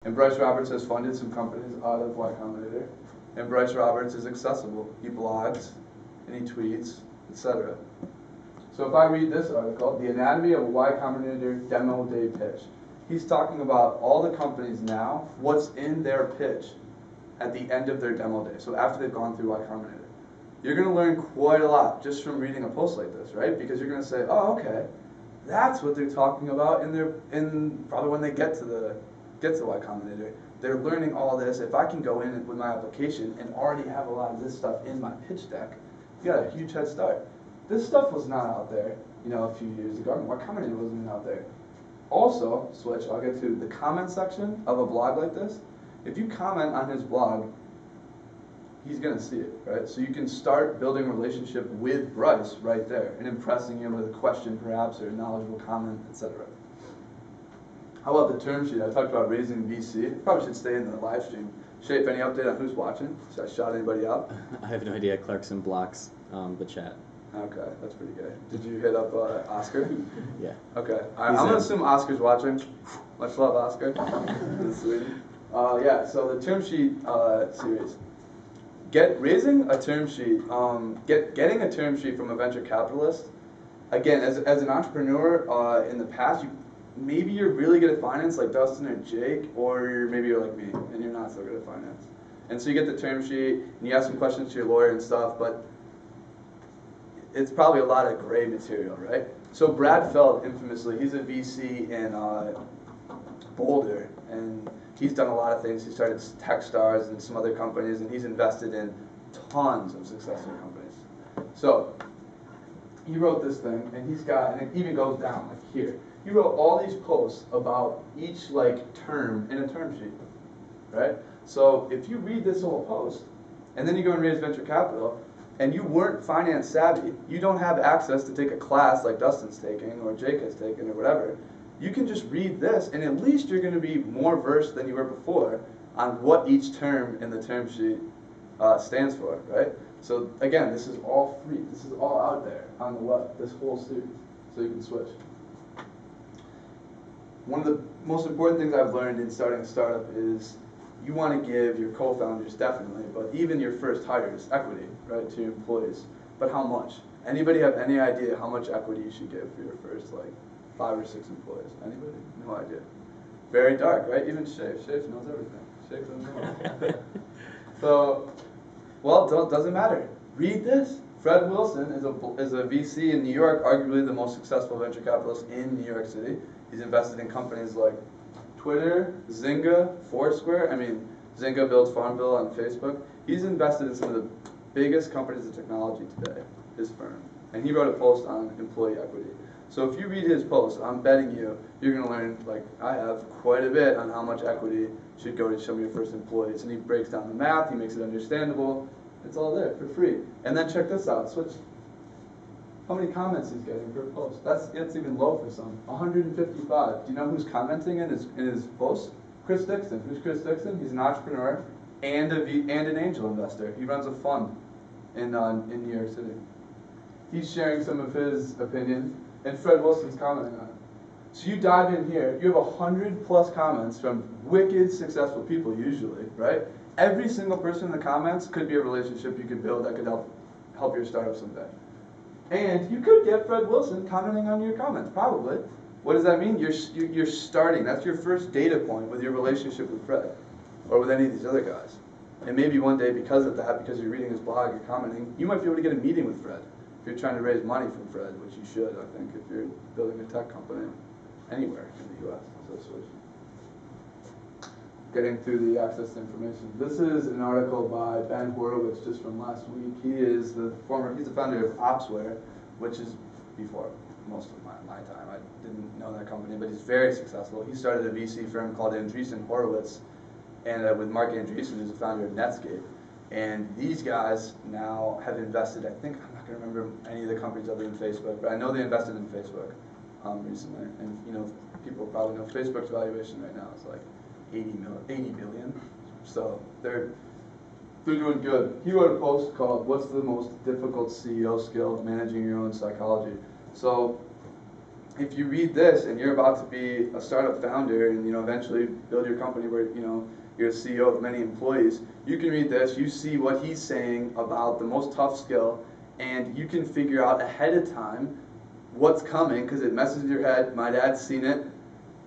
And Bryce Roberts has funded some companies out of Y Combinator. And Bryce Roberts is accessible. He blogs, and he tweets, etc. So if I read this article, The Anatomy of a Y Combinator Demo Day Pitch, he's talking about all the companies now, what's in their pitch at the end of their demo day. So after they've gone through Y Combinator. You're going to learn quite a lot just from reading a post like this, right? Because you're going to say, oh, okay, that's what they're talking about in probably when they get to Y Combinator. They're learning all this. If I can go in with my application and already have a lot of this stuff in my pitch deck, you got a huge head start. This stuff was not out there, a few years ago. I mean, Y Combinator wasn't even out there. Also, I'll get to the comment section of a blog like this. If you comment on his blog, he's going to see it, right? So you can start building a relationship with Bryce right there and impressing him with a question perhaps or a knowledgeable comment, etc. How about the term sheet? I talked about raising VC. Probably should stay in the live stream. Shape, any update on who's watching? Should I shout anybody out? I have no idea. Clarkson blocks the chat. Okay, that's pretty good. Did you hit up Oscar? Yeah. Okay. I'm going to assume Oscar's watching. Much love, Oscar. In Sweden. Yeah, so the term sheet series. Raising a term sheet, getting a term sheet from a venture capitalist, again, as an entrepreneur in the past, maybe you're really good at finance like Dustin or Jake, or maybe you're like me and you're not so good at finance. And so you get the term sheet and you ask some questions to your lawyer and stuff, but it's probably a lot of gray material, right? So Brad Feld, infamously, he's a VC in Boulder, and he's done a lot of things. He started Techstars and some other companies, and he's invested in tons of successful companies. So he wrote this thing, and it even goes down like here. He wrote all these posts about each term in a term sheet, right? So if you read this whole post, and then you go and raise venture capital, and you weren't finance savvy, you don't have access to take a class like Dustin's taking or Jake has taken or whatever, you can just read this, and at least you're going to be more versed than you were before on what each term in the term sheet stands for, right? So again, this is all free. This is all out there on the web, this whole series, so you can switch. One of the most important things I've learned in starting a startup is you want to give your co-founders, definitely, but even your first hires, equity, right, to your employees. But how much? Anybody have any idea how much equity you should give for your first, 5 or 6 employees? Anybody? No idea. Very dark, right? Even Shafe. Shafe knows everything. Shafe doesn't know. So, well, doesn't matter. Read this. Fred Wilson is a VC in New York, arguably the most successful venture capitalist in New York City. He's invested in companies like Twitter, Zynga, Foursquare. I mean, Zynga builds Farmville on Facebook. He's invested in some of the biggest companies in technology today, his firm. And he wrote a post on employee equity. So if you read his post, I'm betting you're going to learn, like I have, quite a bit on how much equity should go to some of your first employees. And he breaks down the math, he makes it understandable. It's all there for free. And then check this out. Switch. How many comments he's getting per post? It's even low for some. 155. Do you know who's commenting in his post? Cris Dixon. Who's Cris Dixon? He's an entrepreneur and an angel investor. He runs a fund in New York City. He's sharing some of his opinions, and Fred Wilson's commenting on it. So you dive in here, you have 100+ comments from wicked successful people usually, right? Every single person in the comments could be a relationship you could build that could help your startup someday. And you could get Fred Wilson commenting on your comments, probably. What does that mean? You're starting. That's your first data point with your relationship with Fred, or with any of these other guys. And maybe one day, because of that, because you're reading his blog, you're commenting, you might be able to get a meeting with Fred. If you're trying to raise money from Fred, which you should, I think, if you're building a tech company anywhere in the U.S. So switch. Getting to the access to information. This is an article by Ben Horowitz just from last week. He's the founder of Opsware, which is before most of my time. I didn't know that company, but he's very successful. He started a VC firm called Andreessen Horowitz, and with Mark Andreessen, who's the founder of Netscape. And these guys now have invested, I think, I'm not going to remember any of the companies other than Facebook, but I know they invested in Facebook recently. And people probably know Facebook's valuation right now is like 80 billion. So they're doing good. He wrote a post called "What's the most difficult CEO skill? Managing your own psychology." So if you read this and you're about to be a startup founder and eventually build your company where you're a CEO of many employees, you can read this, you see what he's saying about the most tough skill, and you can figure out ahead of time what's coming, because it messes with your head. My dad's seen it.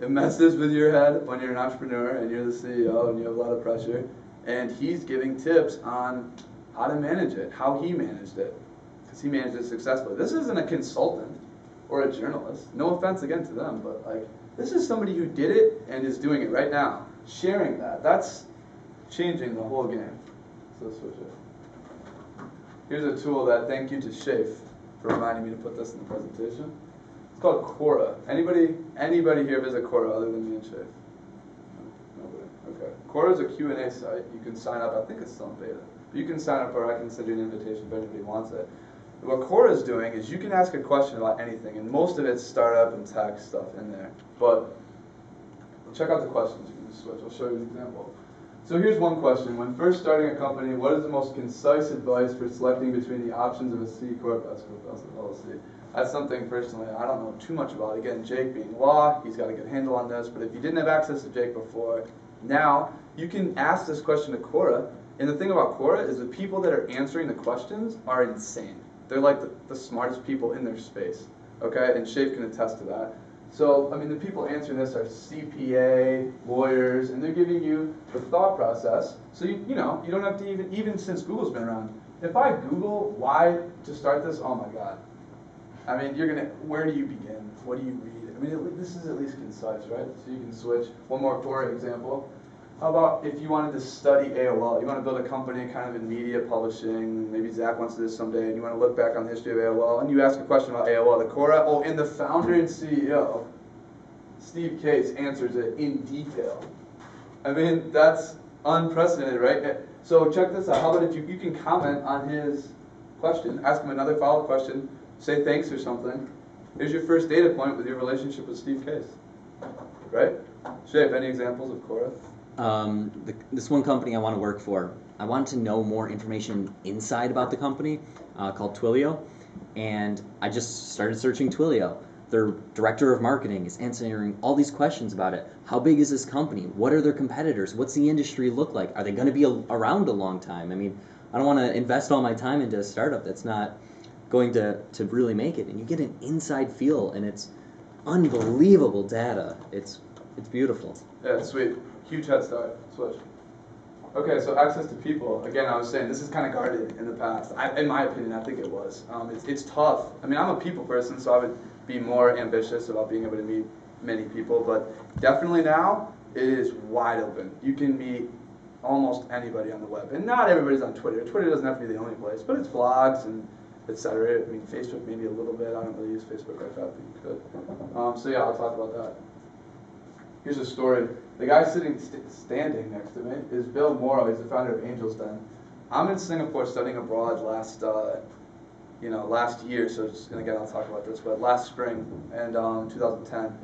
It messes with your head when you're an entrepreneur and you're the CEO and you have a lot of pressure. And he's giving tips on how to manage it, how he managed it, because he managed it successfully. This isn't a consultant or a journalist. No offense again to them, but like, this is somebody who did it and is doing it right now. Sharing that, that's changing the whole game. So let's switch it. Here's a tool that, thank you to Shafe for reminding me to put this in the presentation. It's called Quora. Anybody here visit Quora other than me and Shafe? Nobody. Okay. Quora is a Q&A site. You can sign up. I think it's still in beta. You can sign up, or I can send you an invitation if anybody wants it. What Quora is doing is you can ask a question about anything, and most of it's startup and tech stuff in there. But check out the questions. You can just switch. I'll show you an example. So here's one question. When first starting a company, what is the most concise advice for selecting between the options of a C Corp, S Corp, LLC? That's something personally I don't know too much about. Again, Jake being law, he's got a good handle on this. But if you didn't have access to Jake before, now you can ask this question to Quora. And the thing about Quora is the people that are answering the questions are insane. They're like the smartest people in their space. Okay, and Shafe can attest to that. So, I mean, the people answering this are CPA, lawyers, and they're giving you the thought process. So, you don't have to even since Google's been around. If I Google why to start this, oh my God. I mean, where do you begin? What do you read? I mean, this is at least concise, right? So you can switch. One more Quora example. How about if you wanted to study AOL? You want to build a company kind of in media publishing, maybe Zach wants to do this someday, and you want to look back on the history of AOL, and you ask a question about AOL, the Quora, and the founder and CEO, Steve Case, answers it in detail. I mean, that's unprecedented, right? So check this out. How about if you can comment on his question, ask him another follow-up question, say thanks or something. Here's your first data point with your relationship with Steve Case, right? Shape, any examples of Quora? This one company I want to work for, I want to know more information inside about the company called Twilio, and I just started searching Twilio. Their director of marketing is answering all these questions about it. How big is this company? What are their competitors? What's the industry look like? Are they going to be around a long time? I mean, I don't want to invest all my time into a startup that's not going to really make it. And you get an inside feel, and it's unbelievable data. It's beautiful. Yeah, it's sweet. Huge head start. Switch. Okay, so access to people. Again, I was saying this is kind of guarded in the past. In my opinion, I think it was. It's tough. I mean, I'm a people person, so I would be more ambitious about being able to meet many people. But definitely now, it is wide open. You can meet almost anybody on the web. And not everybody's on Twitter. Twitter doesn't have to be the only place, but it's blogs and etc. I mean, Facebook maybe a little bit. I don't really use Facebook like that, but you could. So yeah, I'll talk about that. Here's a story. The guy standing next to me is Bill Morrow. He's the founder of Angel's Den. I'm in Singapore studying abroad last year. So and again, I'll talk about this, but last spring and 2010,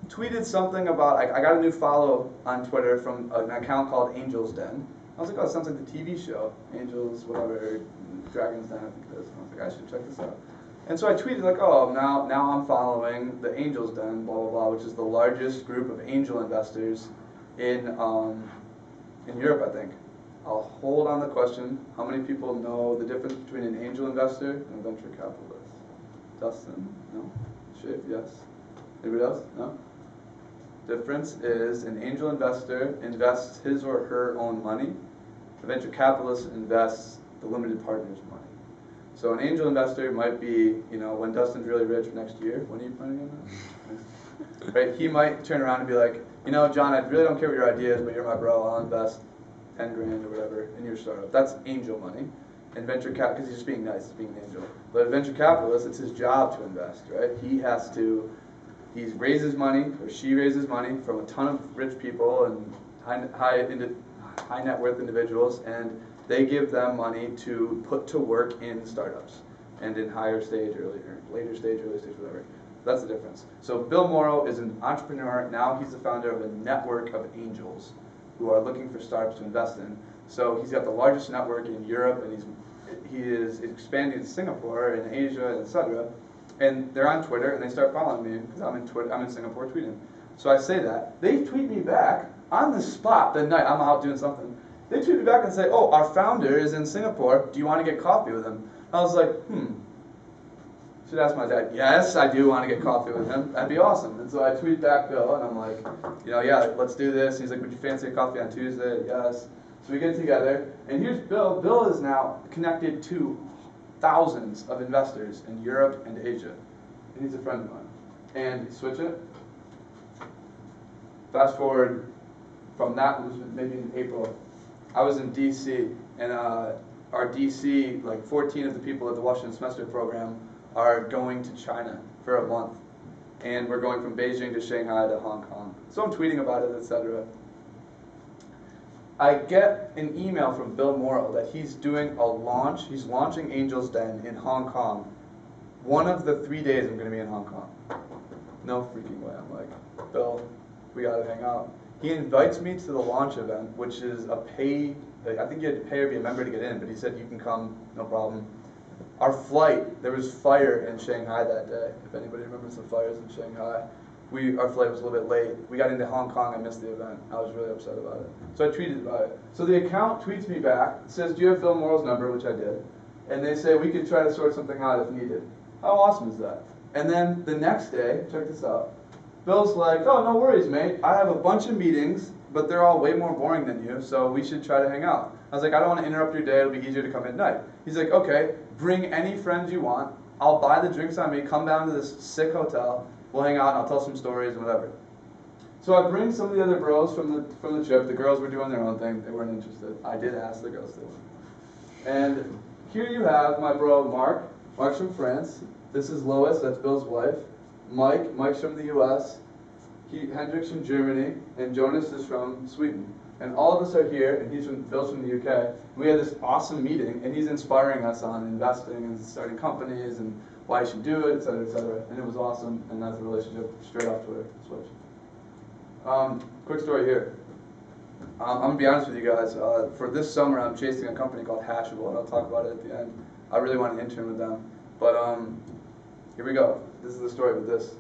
tweeted something about I got a new follow on Twitter from an account called Angel's Den. I was like, oh, it sounds like the TV show, Angels, whatever, Dragon's Den, I think it is. And I was like, I should check this out. And so I tweeted like, oh, now I'm following the Angel's Den, blah, blah, blah, which is the largest group of angel investors in Europe, I think. I'll hold on the question. How many people know the difference between an angel investor and a venture capitalist? Dustin? No? Shafe? Yes. Anybody else? No? Difference is an angel investor invests his or her own money. A venture capitalist invests the limited partner's money. So an angel investor might be, when Dustin's really rich next year. When are you planning on that? Right? He might turn around and be like, John, I really don't care what your idea is, but you're my bro. I'll invest 10 grand or whatever in your startup. That's angel money. And venture cap, because he's just being nice, he's being an angel. But a venture capitalist, it's his job to invest, right? He raises money, or she raises money from a ton of rich people and high net worth individuals, and they give them money to put to work in startups and in later stage, early stage, whatever. That's the difference. So Bill Morrow is an entrepreneur. Now he's the founder of a network of angels who are looking for startups to invest in. So he's got the largest network in Europe, and he is expanding to Singapore and Asia, etc. and they're on Twitter, and they start following me because I'm in Singapore tweeting. So I say that. They tweet me back on the spot the night I'm out doing something. They tweet me back and say, oh, our founder is in Singapore. Do you want to get coffee with him? I was like, should ask my dad. Yes, I do want to get coffee with him. That'd be awesome. And so I tweet back Bill, and I'm like, yeah, let's do this. He's like, would you fancy a coffee on Tuesday? Yes. So we get together, and here's Bill. Bill is now connected to thousands of investors in Europe and Asia. And he's a friend of mine. And switch it. Fast forward from that, was maybe in April. I was in DC, and our DC, like 14 of the people at the Washington semester program are going to China for a month. And we're going from Beijing to Shanghai to Hong Kong. So I'm tweeting about it, etc. I get an email from Bill Morrow that he's doing a launch. He's launching Angel's Den in Hong Kong. One of the 3 days I'm going to be in Hong Kong. No freaking way. I'm like, Bill, we got to hang out. He invites me to the launch event, which is a pay, I think you had to pay or be a member to get in, but he said you can come, no problem. Our flight, there was fire in Shanghai that day, if anybody remembers the fires in Shanghai. Our flight was a little bit late. We got into Hong Kong, I missed the event. I was really upset about it. So I tweeted about it. So the account tweets me back, says, do you have Bill Morrow's number, which I did. And they say, we could try to sort something out if needed. How awesome is that? And then the next day, check this out, Bill's like, oh, no worries, mate. I have a bunch of meetings, but they're all way more boring than you, so we should try to hang out. I was like, I don't want to interrupt your day. It'll be easier to come at night. He's like, okay, bring any friends you want. I'll buy the drinks on me. Come down to this sick hotel. We'll hang out, and I'll tell some stories and whatever. So I bring some of the other bros from the trip. The girls were doing their own thing. They weren't interested. I did ask the girls to. And here you have my bro, Mark. Mark's from France. This is Lois. That's Bill's wife. Mike's from the U.S., Hendrik's from Germany, and Jonas is from Sweden. And all of us are here, and Bill's from the UK. We had this awesome meeting, and he's inspiring us on investing and starting companies and why you should do it, et cetera, et cetera. And it was awesome, and that's a relationship straight off Twitter. Switch. Quick story here. I'm going to be honest with you guys. For this summer, I'm chasing a company called Hashable, and I'll talk about it at the end. I really want to intern with them. But here we go. This is the story with this.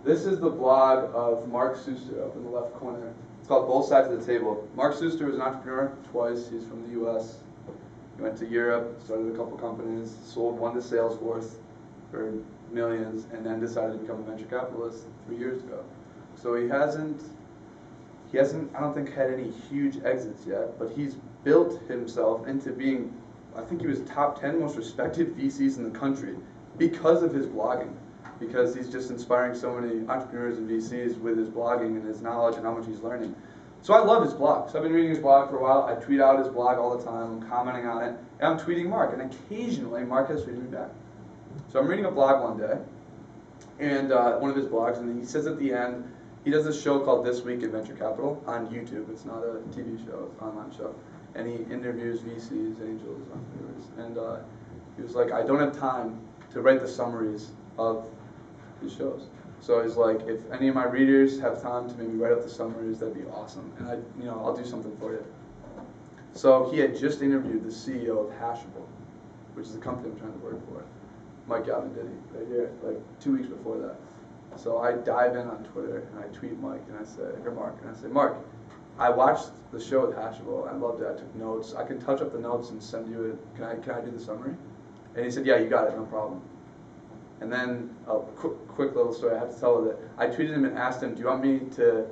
This is the blog of Mark Suster up in the left corner. It's called Both Sides of the Table. Mark Suster was an entrepreneur twice. He's from the U.S. He went to Europe, started a couple companies, sold one to Salesforce for millions, and then decided to become a venture capitalist 3 years ago. So he hasn't, I don't think, had any huge exits yet, but he's built himself into being, I think he was top 10 most respected VCs in the country because of his blogging. Because he's just inspiring so many entrepreneurs and VCs with his blogging and his knowledge and how much he's learning. So I love his blog. So I've been reading his blog for a while. I tweet out his blog all the time. I'm commenting on it. And I'm tweeting Mark. And occasionally Mark has tweeted me back. So I'm reading a blog one day, and one of his blogs, and he says at the end, he does this show called This Week in Venture Capital on YouTube. It's not a TV show, it's an online show. And he interviews VCs, angels, entrepreneurs. And he was like, I don't have time to write the summaries of his shows. So he's like, if any of my readers have time to maybe write up the summaries, that'd be awesome. And I'll do something for you. So he had just interviewed the CEO of Hashable, which is the company I'm trying to work for. Mike Gavin Dennehy, right here, like 2 weeks before that. So I dive in on Twitter and I tweet Mike and I say, or Mark, and I say, Mark, I watched the show with Hashable. I loved it. I took notes. I can touch up the notes and send you it. Can I do the summary? And he said, yeah, you got it, no problem. And then a quick little story I have to tell with it. I tweeted him and asked him, do you want me to